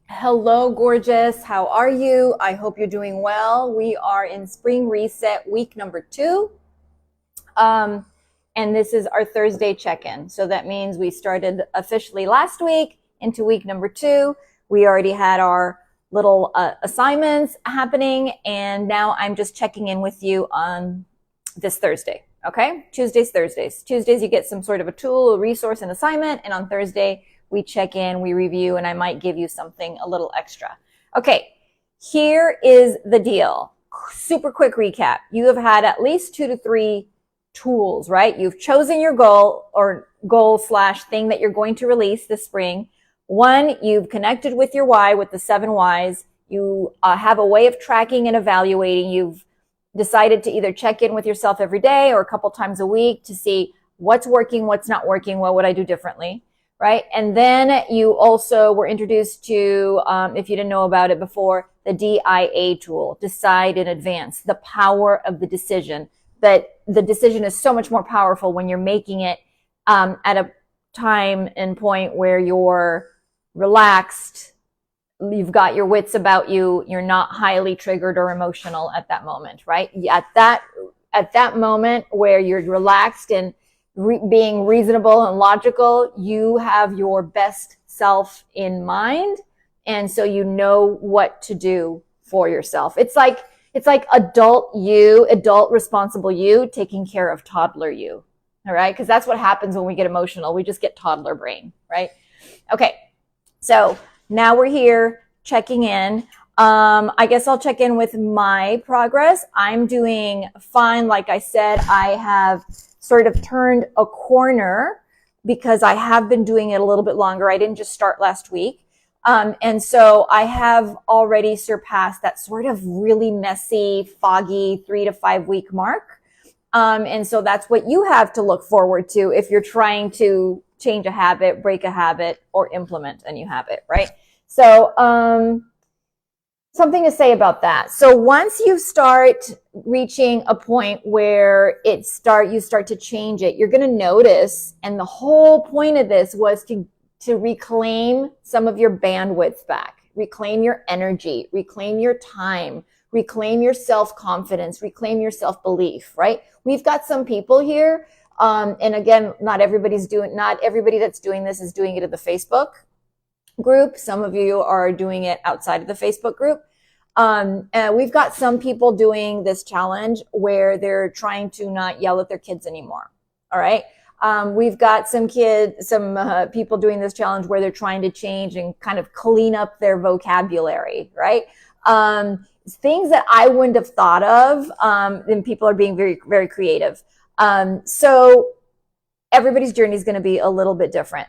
Hello, gorgeous. How are you? I hope you're doing well. We are in spring reset week number 2. Um, and this is our Thursday check-in. So that means we started officially last week into week number 2. We already had our little assignments happening. And now I'm just checking in with you on this Thursday. Okay. Tuesdays, Thursdays. Tuesdays, you get some sort of a tool, a resource, an assignment. And on Thursday, we check in, we review, and I might give you something a little extra. Okay, here is the deal. Super quick recap. You have had at least 2 to 3 tools, right? You've chosen your goal or goal/thing that you're going to release this spring. 1, you've connected with your why with the 7 whys. You have a way of tracking and evaluating. You've decided to either check in with yourself every day or a couple times a week to see what's working, what's not working, what would I do differently. Right? And then you also were introduced to, if you didn't know about it before, the DIA tool, decide in advance, the power of the decision. That the decision is so much more powerful when you're making it at a time and point where you're relaxed, you've got your wits about you, you're not highly triggered or emotional at that moment, right? At that moment where you're relaxed and being reasonable and logical, you have your best self in mind. And so you know what to do for yourself. It's like adult you, adult responsible you taking care of toddler you. All right. Cause that's what happens when we get emotional. We just get toddler brain, right? Okay. So now we're here checking in. I guess I'll check in with my progress. I'm doing fine. Like I said, I have sort of turned a corner because I have been doing it a little bit longer. I didn't just start last week. And so I have already surpassed that sort of really messy, foggy 3 to 5 week mark. And so that's what you have to look forward to if you're trying to change a habit, break a habit, or implement a new habit, right? So, something to say about that. So once you start reaching a point where you start to change it, you're going to notice, and the whole point of this was to reclaim some of your bandwidth back, reclaim your energy, reclaim your time, reclaim your self-confidence, reclaim your self-belief, right? We've got some people here, and again, not everybody that's doing this is doing it in the Facebook group. Some of you are doing it outside of the Facebook group. We've got some people doing this challenge where they're trying to not yell at their kids anymore. All right. We've got some people doing this challenge where they're trying to change and kind of clean up their vocabulary, right? Things that I wouldn't have thought of. And people are being very, very creative. So everybody's journey is going to be a little bit different,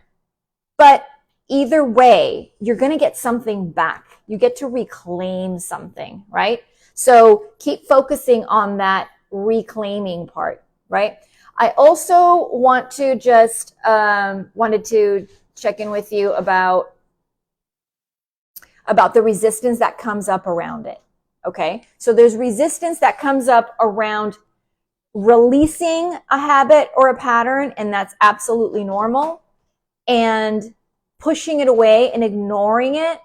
but either way, you're going to get something back. You get to reclaim something, right? So keep focusing on that reclaiming part, right? I also want to just wanted to check in with you about the resistance that comes up around it. Okay, so there's resistance that comes up around releasing a habit or a pattern, and that's absolutely normal. And pushing it away and ignoring it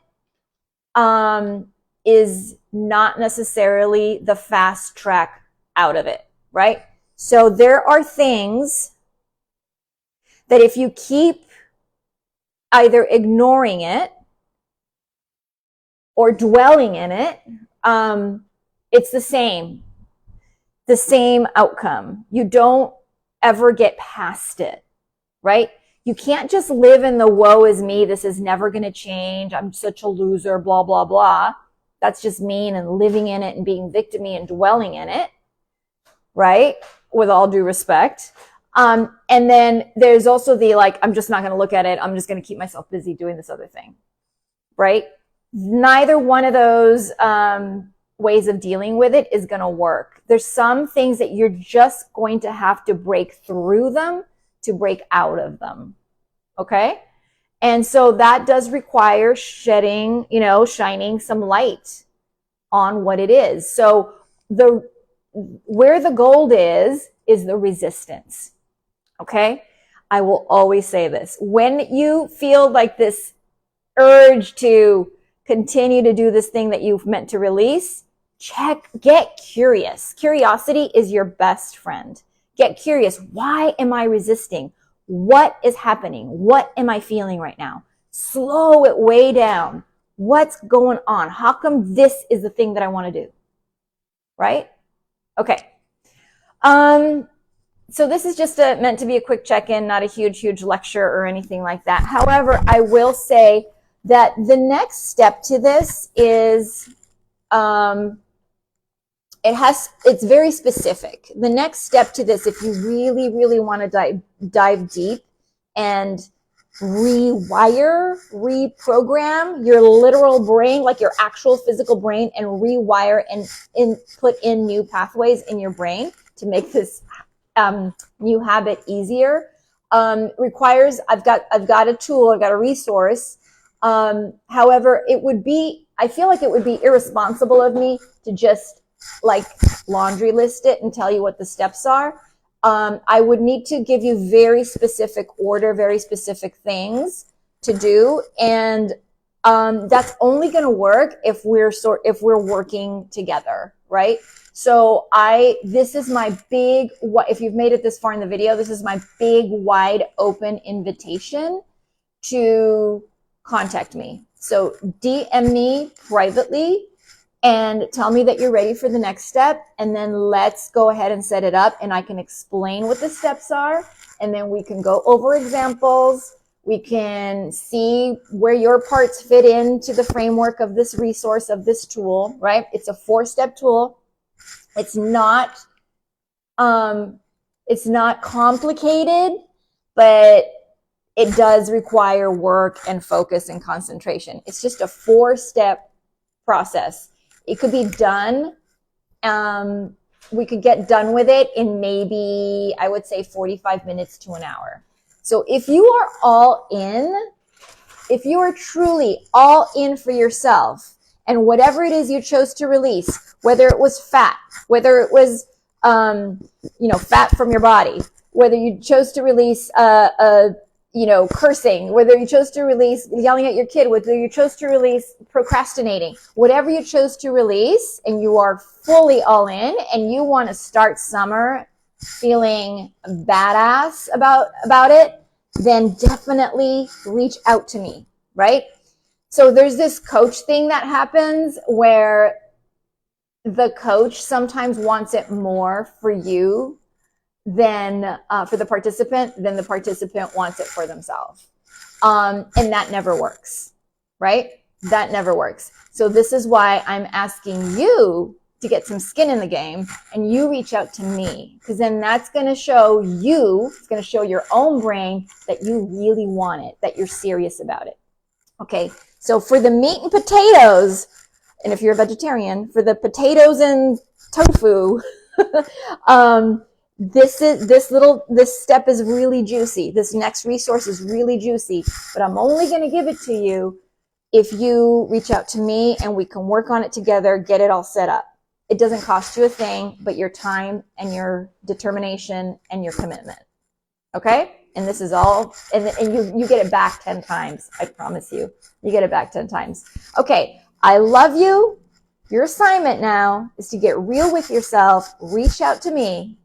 is not necessarily the fast track out of it, right? So there are things that if you keep either ignoring it or dwelling in it, it's the same outcome. You don't ever get past it, right? You can't just live in the woe is me, this is never going to change, I'm such a loser, blah, blah, blah. That's just mean and living in it and being victim-y and dwelling in it, right? With all due respect. And then there's also the I'm just not going to look at it, I'm just going to keep myself busy doing this other thing, right? Neither one of those ways of dealing with it is going to work. There's some things that you're just going to have to break through them to break out of them. Okay? And so that does require shining some light on what it is. So where the gold is the resistance. Okay? I will always say this. When you feel like this urge to continue to do this thing that you've meant to release, get curious. Curiosity is your best friend. Get curious. Why am I resisting? What is happening? What am I feeling right now? Slow it way down. What's going on? How come this is the thing that I want to do? Right? Okay. So this is just meant to be a quick check-in, not a huge lecture or anything like that. However, I will say that the next step to this is, it's very specific. The next step to this, if you really want to dive deep and reprogram your literal brain, like your actual physical brain, and rewire and put in new pathways in your brain to make this new habit easier, requires, I've got a tool, I've got a resource. However, I feel like it would be irresponsible of me to just like laundry list it and tell you what the steps are. I would need to give you very specific order, very specific things to do. And, that's only going to work if we're working together, right? So this is my big, if you've made it this far in the video, this is my big wide open invitation to contact me. So DM me privately and tell me that you're ready for the next step. And then let's go ahead and set it up, and I can explain what the steps are. And then we can go over examples. We can see where your parts fit into the framework of this resource, of this tool, right? It's a 4-step tool. It's not complicated, but it does require work and focus and concentration. It's just a 4-step process. It could be done. We could get done with it in maybe, I would say 45 minutes to an hour. So if you are all in, if you are truly all in for yourself, and whatever it is you chose to release, whether it was fat, whether it was, fat from your body, whether you chose to release, cursing, whether you chose to release yelling at your kid, whether you chose to release procrastinating, whatever you chose to release, and you are fully all in and you want to start summer feeling badass about it, then definitely reach out to me, right? So there's this coach thing that happens where the coach sometimes wants it more for you than for the participant wants it for themselves. And that never works, right? That never works. So this is why I'm asking you to get some skin in the game and you reach out to me, because then that's going to show you, it's going to show your own brain that you really want it, that you're serious about it. Okay. So for the meat and potatoes, and if you're a vegetarian, for the potatoes and tofu, this step is really juicy. This next resource is really juicy, but I'm only going to give it to you if you reach out to me and we can work on it together, get it all set up. It doesn't cost you a thing, but your time and your determination and your commitment. Okay? And this is all, and you get it back 10 times. I promise you. You get it back 10 times. Okay. I love you. Your assignment now is to get real with yourself, reach out to me,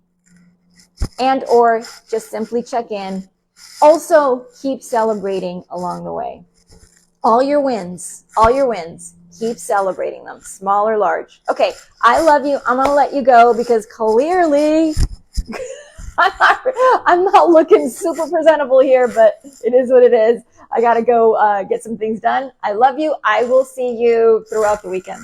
and or just simply check in. Also, keep celebrating along the way. All your wins, keep celebrating them, small or large. Okay, I love you. I'm going to let you go because clearly I'm not looking super presentable here, but it is what it is. I got to go get some things done. I love you. I will see you throughout the weekend.